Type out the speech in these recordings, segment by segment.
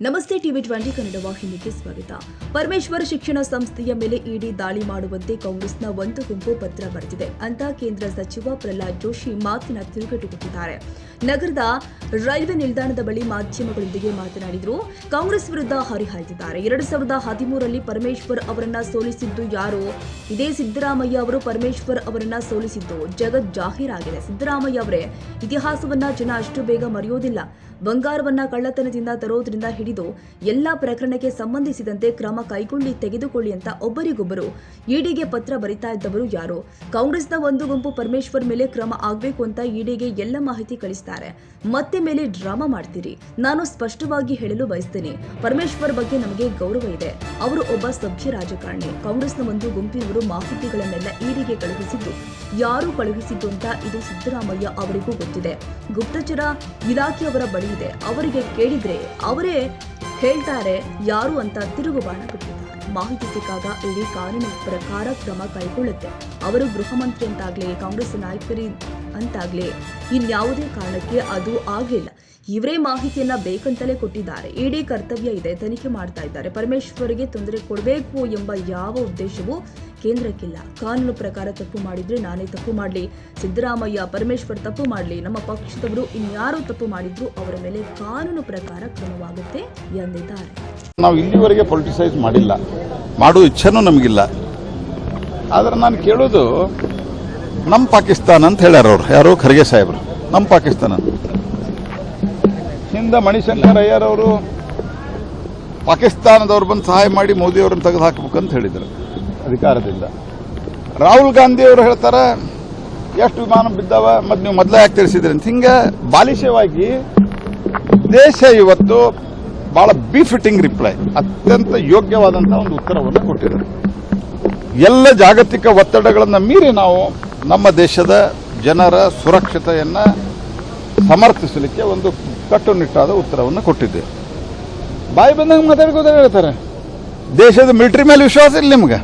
ನಮಸ್ತೆ ಟಿವಿ 20 ಕನ್ನಡ ವಾಹಿನಿಗೆ ಸ್ವಾಗತ. ಪರಮೇಶ್ವರ್ ಶಿಕ್ಷಣ ಸಂಸ್ಥೆಯ ಮೇಲೆ ಇಡಿ ದಾಳಿ ಮಾಡುವಂತೆ ಕಾಂಗ್ರೆಸ್ನ ಒಂದು ಗುಂಪು ಪತ್ರ ಬರೆದಿದೆ ಅಂತ ಕೇಂದ್ರ ಸಚಿವ ಪ್ರಹ್ಲಾದ್ ಜೋಶಿ ಮಾತಿನ ತಿರುಗೇಟು ಕೊಟ್ಟಿದ್ದಾರೆ. ನಗರದ ರೈಲ್ವೆ ನಿಲ್ದಾಣದ ಬಳಿ ಮಾಧ್ಯಮಗಳೊಂದಿಗೆ ಮಾತನಾಡಿದರು. ಕಾಂಗ್ರೆಸ್ ವಿರುದ್ಧ ಹರಿಹಾಯ್ದಿದ್ದಾರೆ. 2013ರಲ್ಲಿ ಪರಮೇಶ್ವರ್ ಅವರನ್ನ ಸೋಲಿಸಿದ್ದು ಯಾರು? ಇದೇ ಸಿದ್ದರಾಮಯ್ಯ ಅವರು ಪರಮೇಶ್ವರ್ ಅವರನ್ನ ಸೋಲಿಸಿದ್ದು ಜಗತ್ ಜಾಹೀರಾಗಿದೆ. ಸಿದ್ದರಾಮಯ್ಯ ಅವರೇ ಇತಿಹಾಸವನ್ನ ಜನ ಅಷ್ಟು ಬೇಗ ಮರೆಯೋದಿಲ್ಲ. ಬಂಗಾರವನ್ನ ಕಳ್ಳತನದಿಂದ ತರೋದ್ರಿಂದ ಹಿಡಿದು ಎಲ್ಲಾ ಪ್ರಕರಣಕ್ಕೆ ಸಂಬಂಧಿಸಿದಂತೆ ಕ್ರಮ ತೆಗೆದುಕೊಳ್ಳಿ ಅಂತ ಒಬ್ಬರಿಗೊಬ್ಬರು ಇಡಿಗೆ ಪತ್ರ ಬರಿತಾ ಇದ್ದವರು ಯಾರು? ಕಾಂಗ್ರೆಸ್ನ ಒಂದು ಗುಂಪು ಪರಮೇಶ್ವರ್ ಮೇಲೆ ಕ್ರಮ ಆಗಬೇಕು ಅಂತ ಇಡಿಗೆ ಎಲ್ಲ ಮಾಹಿತಿ ಕಳಿಸ್ತಾರೆ. ಮತ್ತೆ ಮೇಲೆ ಡ್ರಾಮಾ ಮಾಡ್ತೀರಿ. ನಾನು ಸ್ಪಷ್ಟವಾಗಿ ಹೇಳಲು ಬಯಸ್ತೇನೆ, ಪರಮೇಶ್ವರ್ ಬಗ್ಗೆ ನಮಗೆ ಗೌರವ ಇದೆ. ಅವರು ಒಬ್ಬ ಸಭ್ಯ ರಾಜಕಾರಣಿ. ಕಾಂಗ್ರೆಸ್ನ ಒಂದು ಗುಂಪಿನವರು ಮಾಹಿತಿಗಳನ್ನೆಲ್ಲ ಇಡಿಗೆ ಕಳುಹಿಸಿದ್ದು ಯಾರು ಕಳುಹಿಸಿದ್ದು ಅಂತ ಇದು ಸಿದ್ದರಾಮಯ್ಯ ಅವರಿಗೂ ಗೊತ್ತಿದೆ. ಗುಪ್ತಚರ ಇಲಾಖೆಯವರ ಬಳಿ ಇದೆ. ಅವರಿಗೆ ಕೇಳಿದ್ರೆ ಅವರೇ ಹೇಳ್ತಾರೆ ಯಾರು ಅಂತ ತಿರುಗುಬಾಣ ಬಿಟ್ಟಿದ್ದಾರೆ. ಮಾಹಿತಿ ಸಿಕ್ಕಾಗ ಇಡೀ ಕಾನೂನು ಪ್ರಕಾರ ಕ್ರಮ ಕೈಗೊಳ್ಳುತ್ತೆ. ಅವರು ಗೃಹ ಮಂತ್ರಿ ಅಂತಾಗ್ಲಿ, ಕಾಂಗ್ರೆಸ್ ನಾಯಕರಿ ಅಂತಾಗ್ಲಿ ಇನ್ಯಾವುದೇ ಕಾರಣಕ್ಕೆ ಅದು ಆಗಲಿಲ್ಲ. ಇವರೇ ಮಾಹಿತಿಯನ್ನ ಬೇಕಂತಲೇ ಕೊಟ್ಟಿದ್ದಾರೆ. ಇಡೀ ಕರ್ತವ್ಯ ಇದೆ, ತನಿಖೆ ಮಾಡ್ತಾ ಇದ್ದಾರೆ. ಪರಮೇಶ್ವರ್ಗೆ ತೊಂದರೆ ಕೊಡಬೇಕು ಎಂಬ ಯಾವ ಉದ್ದೇಶವೂ ಕೇಂದ್ರಕ್ಕಿಲ್ಲ. ಕಾನೂನು ಪ್ರಕಾರ ತಪ್ಪು ಮಾಡಿದ್ರೆ ನಾನೇ ತಪ್ಪು ಮಾಡಲಿ, ಸಿದ್ದರಾಮಯ್ಯ ಪರಮೇಶ್ವರ್ ತಪ್ಪು ಮಾಡಲಿ, ನಮ್ಮ ಪಕ್ಷದವರು ಇನ್ಯಾರು ತಪ್ಪು ಮಾಡಿದ್ರು ಅವರ ಮೇಲೆ ಕಾನೂನು ಪ್ರಕಾರ ಕ್ರಮವಾಗುತ್ತೆ ಎಂದಿದ್ದಾರೆ. ನಾವು ಇಲ್ಲಿವರೆಗೆ ಪೊಲಿಟಿಸೈಸ್ ಮಾಡಿಲ್ಲ, ಮಾಡೋ ಇಚ್ಛೆನೂ ನಮಗಿಲ್ಲ. ಆದ್ರೆ ನಾನು ಕೇಳೋದು, ನಮ್ಮ ಪಾಕಿಸ್ತಾನ ಅಂತ ಹೇಳ್ಯಾರ ಅವ್ರು, ಯಾರು ಖರ್ಗೆ ಸಾಹೇಬರು, ನಮ್ಮ ಪಾಕಿಸ್ತಾನ. ಹಿಂದೆ ಮಣಿಶಂಕರ್ ಅಯ್ಯರ್ ಅವರು ಪಾಕಿಸ್ತಾನದವ್ರು ಬಂದು ಸಹಾಯ ಮಾಡಿ ಮೋದಿ ಅವರನ್ನು ತೆಗೆದು ಹಾಕಬೇಕಂತ ಹೇಳಿದರು ಅಧಿಕಾರದಿಂದ. ರಾಹುಲ್ ಗಾಂಧಿ ಅವರು ಹೇಳ್ತಾರೆ ಎಷ್ಟು ವಿಮಾನ ಬಿದ್ದಾವ ಮತ್ತು ನೀವು ಮೊದಲೇ ಯಾಕೆ ತಿಳಿಸಿದ್ರಿ ಅಂತ. ಹಿಂಗೆ ಬಾಲಿಶವಾಗಿ ದೇಶ ಇವತ್ತು ಬಹಳ ಬಿಫಿಟಿಂಗ್ ರಿಪ್ಲೈ, ಅತ್ಯಂತ ಯೋಗ್ಯವಾದಂಥ ಒಂದು ಉತ್ತರವನ್ನು ಕೊಟ್ಟಿದ್ದಾರೆ. ಎಲ್ಲ ಜಾಗತಿಕ ಒತ್ತಡಗಳನ್ನು ಮೀರಿ ನಾವು ನಮ್ಮ ದೇಶದ ಜನರ ಸುರಕ್ಷತೆಯನ್ನು ಸಮರ್ಥಿಸಲಿಕ್ಕೆ ಒಂದು ಕಟ್ಟುನಿಟ್ಟಾದ ಉತ್ತರವನ್ನು ಕೊಟ್ಟಿದ್ದೇವೆ. ಬಾಯಿ ಬಂದಂಗೆ ಮಾತಾಡ್ಕೋತ ಹೇಳ್ತಾರೆ. ದೇಶದ ಮಿಲಿಟರಿ ಮೇಲೆ ವಿಶ್ವಾಸ ಇಲ್ಲ ನಿಮ್ಗೆ?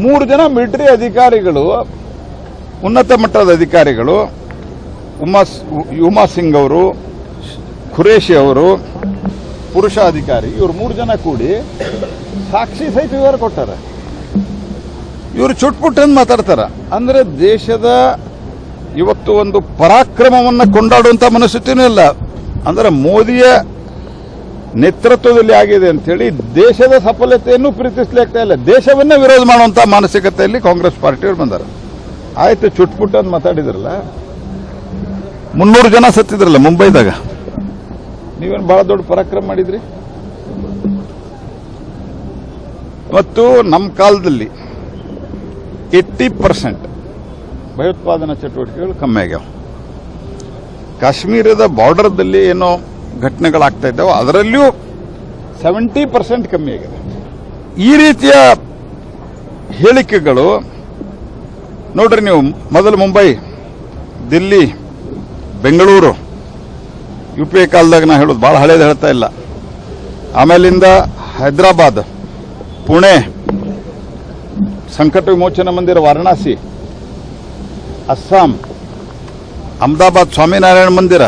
3 ಜನ ಮಿಲಿಟರಿ ಅಧಿಕಾರಿಗಳು, ಉನ್ನತ ಮಟ್ಟದ ಅಧಿಕಾರಿಗಳು, ಉಮಾ ಸಿಂಗ್ ಅವರು, ಖುರೇಶಿ ಅವರು, ಪುರುಷ ಅಧಿಕಾರಿ, ಇವರು 3 ಜನ ಕೂಡಿ ಸಾಕ್ಷಿ ಸಹಿತ ವಿವರ ಕೊಟ್ಟಾರೆ. ಇವರು ಚುಟ್ಪುಟ್ಟನ್ನು ಮಾತಾಡ್ತಾರ. ಅಂದ್ರೆ ದೇಶದ ಇವತ್ತು ಒಂದು ಪರಾಕ್ರಮವನ್ನು ಕೊಂಡಾಡುವಂತ ಮನಸ್ಥಿತಿನೂ ಇಲ್ಲ. ಅಂದ್ರೆ ಮೋದಿಯ ನೇತೃತ್ವದಲ್ಲಿ ಆಗಿದೆ ಅಂತೇಳಿ ದೇಶದ ಸಫಲತೆಯನ್ನು ಪ್ರೀತಿಸ್ಲಿಕ್ಕೆ ಇಲ್ಲ, ದೇಶವನ್ನೇ ವಿರೋಧ ಮಾಡುವಂತ ಮಾನಸಿಕತೆಯಲ್ಲಿ ಕಾಂಗ್ರೆಸ್ ಪಾರ್ಟಿಯವರು ಬಂದಾರ. ಆಯ್ತು, ಚುಟ್ಪುಟ್ ಅಂತ ಮಾತಾಡಿದ್ರಲ್ಲ, 300 ಜನ ಸತ್ತಿದ್ರಲ್ಲ ಮುಂಬೈದಾಗ, ನೀವೇನು ಬಹಳ ದೊಡ್ಡ ಪರಾಕ್ರಮ ಮಾಡಿದ್ರಿ. ಮತ್ತು ನಮ್ಮ ಕಾಲದಲ್ಲಿ 80% ಭಯೋತ್ಪಾದನಾ ಚಟುವಟಿಕೆಗಳು ಕಮ್ಮಿ ಆಗ್ಯಾವ. ಕಾಶ್ಮೀರದ ಬಾರ್ಡರ್ದಲ್ಲಿ ಏನೋ ಘಟನೆಗಳಾಗ್ತಾ ಇದ್ದಾವೆ, ಅದರಲ್ಲಿಯೂ 70% ಕಮ್ಮಿ ಆಗಿದೆ. ಈ ರೀತಿಯ ಹೇಳಿಕೆಗಳು ನೋಡ್ರಿ ನೀವು. ಮೊದಲು ಮುಂಬೈ, ದಿಲ್ಲಿ, ಬೆಂಗಳೂರು, UPA ಕಾಲದಾಗ ನಾ ಹೇಳೋದು ಭಾಳ ಹಳೇದು ಹೇಳ್ತಾ ಇಲ್ಲ. ಆಮೇಲಿಂದ ಹೈದರಾಬಾದ್, ಪುಣೆ, ಸಂಕಟ ವಿಮೋಚನಾ ಮಂದಿರ ವಾರಣಾಸಿ, ಅಸ್ಸಾಂ, ಅಹಮದಾಬಾದ್ ಸ್ವಾಮಿನಾರಾಯಣ ಮಂದಿರ,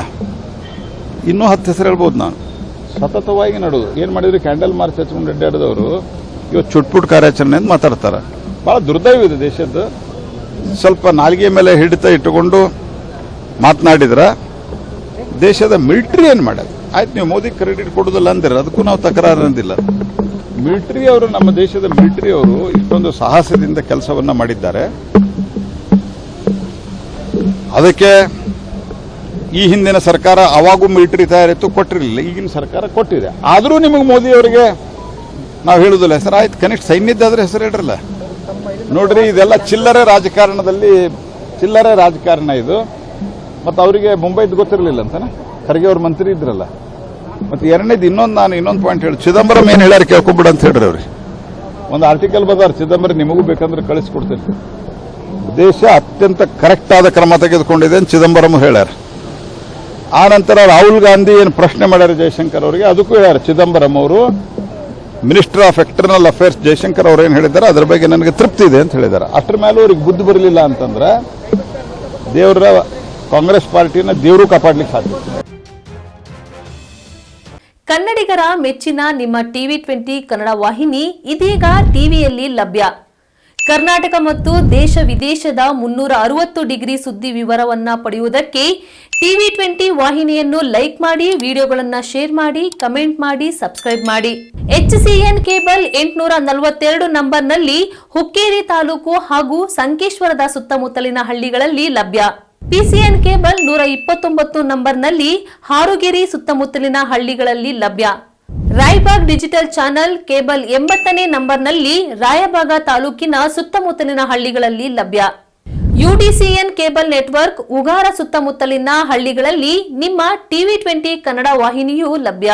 ಇನ್ನೂ 10 ಹೆಸರು ಹೇಳ್ಬೋದು ನಾನು. ಸತತವಾಗಿ ನಡೆದು ಏನು ಮಾಡಿದ್ರು, ಕ್ಯಾಂಡಲ್ ಮಾರ್ಚ್ ಹಚ್ಕೊಂಡು ಅಡ್ಡಾಡಿದವರು ಇವತ್ತು ಚುಟ್ಪುಟ್ ಕಾರ್ಯಾಚರಣೆ ಅಂತ ಮಾತಾಡ್ತಾರೆ. ಭಾಳ ದುರ್ದೈವ ಇದೆ ದೇಶದ್ದು. ಸ್ವಲ್ಪ ನಾಲಿಗೆ ಮೇಲೆ ಹಿಡಿತ ಇಟ್ಟುಕೊಂಡು ಮಾತನಾಡಿದ್ರೆ ದೇಶದ ಮಿಲಿಟರಿ ಏನು ಮಾಡೋದು? ಆಯ್ತು, ನೀವು ಮೋದಿ ಕ್ರೆಡಿಟ್ ಕೊಡೋದಿಲ್ಲ ಅಂದಿರ, ಅದಕ್ಕೂ ನಾವು ತಕರಾರು ಅಂದಿಲ್ಲ. ಮಿಲಿಟರಿ ಅವರು, ನಮ್ಮ ದೇಶದ ಮಿಲಿಟರಿ ಅವರು ಇಷ್ಟೊಂದು ಸಾಹಸದಿಂದ ಕೆಲಸವನ್ನ ಮಾಡಿದ್ದಾರೆ. ಅದಕ್ಕೆ ಈ ಹಿಂದಿನ ಸರ್ಕಾರ ಅವಾಗೂ ಮಿಲಿಟರಿ ತಯಾರಿತ್ತು, ಕೊಟ್ಟಿರಲಿಲ್ಲ. ಈಗಿನ ಸರ್ಕಾರ ಕೊಟ್ಟಿದೆ. ಆದರೂ ನಿಮಗೆ ಮೋದಿ ಅವರಿಗೆ ನಾವು ಹೇಳುದಿಲ್ಲ ಹೆಸರು. ಆಯ್ತು, ಕನಿಷ್ಠ ಸೈನ್ಯದ್ದಾದ್ರೆ ಹೆಸರು ಇಡ್ರಲ್ಲ. ನೋಡ್ರಿ, ಇದೆಲ್ಲ ಚಿಲ್ಲರೆ ರಾಜಕಾರಣದಲ್ಲಿ ಚಿಲ್ಲರೆ ರಾಜಕಾರಣ ಇದು. ಮತ್ತು ಅವರಿಗೆ ಮುಂಬೈದು ಗೊತ್ತಿರಲಿಲ್ಲ ಅಂತಾನೆ, ಖರ್ಗೆ ಅವ್ರ ಮಂತ್ರಿ ಇದ್ರಲ್ಲ. ಮತ್ತು ಎರಡನೇದು ಇನ್ನೊಂದು ಪಾಯಿಂಟ್ ಹೇಳಿ, ಚಿದಂಬರಂ ಏನು ಹೇಳ್ಯಾರ ಕೇಳ್ಕೊಂಬಿಡ ಅಂತ ಹೇಳ್ರಿ. ಅವ್ರಿಗೆ ಒಂದು ಆರ್ಟಿಕಲ್ ಬದಾರ, ಚಿದಂಬರಂ ನಿಮಗೂ ಬೇಕಂದ್ರೆ ಕಳಿಸ್ಕೊಡ್ತೀನಿ. ದೇಶ ಅತ್ಯಂತ ಕರೆಕ್ಟ್ ಆದ ಕ್ರಮ ತೆಗೆದುಕೊಂಡಿದೆ ಅಂತ ಚಿದಂಬರಂ ಹೇಳ್ಯಾರ. ಆ ನಂತರ ರಾಹುಲ್ ಗಾಂಧಿ ಏನು ಪ್ರಶ್ನೆ ಮಾಡ್ಯಾರ ಜಯಶಂಕರ್ ಅವರಿಗೆ, ಅದಕ್ಕೂ ಹೇಳ್ಯಾರ ಚಿದಂಬರಂ ಅವರು, minister of external affairs Jaishankar ಅವರು ಏನು ಹೇಳಿದ್ದಾರೆ ಅದರ ಬಗ್ಗೆ ನನಗೆ ತೃಪ್ತಿ ಇದೆ ಅಂತ ಹೇಳಿದ್ದಾರೆ. ಅಷ್ಟರ ಮೇಲೂ ಅವ್ರಿಗೆ ಬುದ್ಧಿ ಬರಲಿಲ್ಲ ಅಂತಂದ್ರೆ ದೇವರ ಕಾಂಗ್ರೆಸ್ ಪಾರ್ಟಿನ ದೇವರು ಕಾಪಾಡಲಿಕ್ಕೆ ಸಾಧ್ಯ. ಕನ್ನಡಿಗರ ಮೆಚ್ಚಿನ ನಿಮ್ಮ ಟಿವಿ 20 ಕನ್ನಡ ವಾಹಿನಿ ಇದೀಗ ಟಿವಿಯಲ್ಲಿ ಲಭ್ಯ. ಕರ್ನಾಟಕ ಮತ್ತು ದೇಶ ವಿದೇಶದ 360 ಡಿಗ್ರಿ ಸುದ್ದಿ ವಿವರವನ್ನ ಪಡೆಯುವುದಕ್ಕೆ ಟಿವಿ 20 ವಾಹಿನಿಯನ್ನು ಲೈಕ್ ಮಾಡಿ, ವಿಡಿಯೋಗಳನ್ನು ಶೇರ್ ಮಾಡಿ, ಕಮೆಂಟ್ ಮಾಡಿ, ಸಬ್ಸ್ಕ್ರೈಬ್ ಮಾಡಿ. HCN ಕೇಬಲ್ 842 ನಂಬರ್ನಲ್ಲಿ ಹುಕ್ಕೇರಿ ತಾಲೂಕು ಹಾಗೂ ಸಂಕೇಶ್ವರದ ಸುತ್ತಮುತ್ತಲಿನ ಹಳ್ಳಿಗಳಲ್ಲಿ ಲಭ್ಯ. PCN ಕೇಬಲ್ 129 ನಂಬರ್ನಲ್ಲಿ ಹಾರುಗೆರೆ ಸುತ್ತಮುತ್ತಲಿನ ಹಳ್ಳಿಗಳಲ್ಲಿ ಲಭ್ಯ. ರಾಯಬಾಗ್ ಡಿಜಿಟಲ್ ಚಾನೆಲ್ ಕೇಬಲ್ 80ನೇ ನಂಬರ್ನಲ್ಲಿ ರಾಯಬಾಗ ತಾಲೂಕಿನ ಸುತ್ತಮುತ್ತಲಿನ ಹಳ್ಳಿಗಳಲ್ಲಿ ಲಭ್ಯ. UDCN ಕೇಬಲ್ ನೆಟ್ವರ್ಕ್ ಉಗಾರ ಸುತ್ತಮುತ್ತಲಿನ ಹಳ್ಳಿಗಳಲ್ಲಿ ನಿಮ್ಮ ಟಿವಿ 20 ಕನ್ನಡ ವಾಹಿನಿಯೂ ಲಭ್ಯ.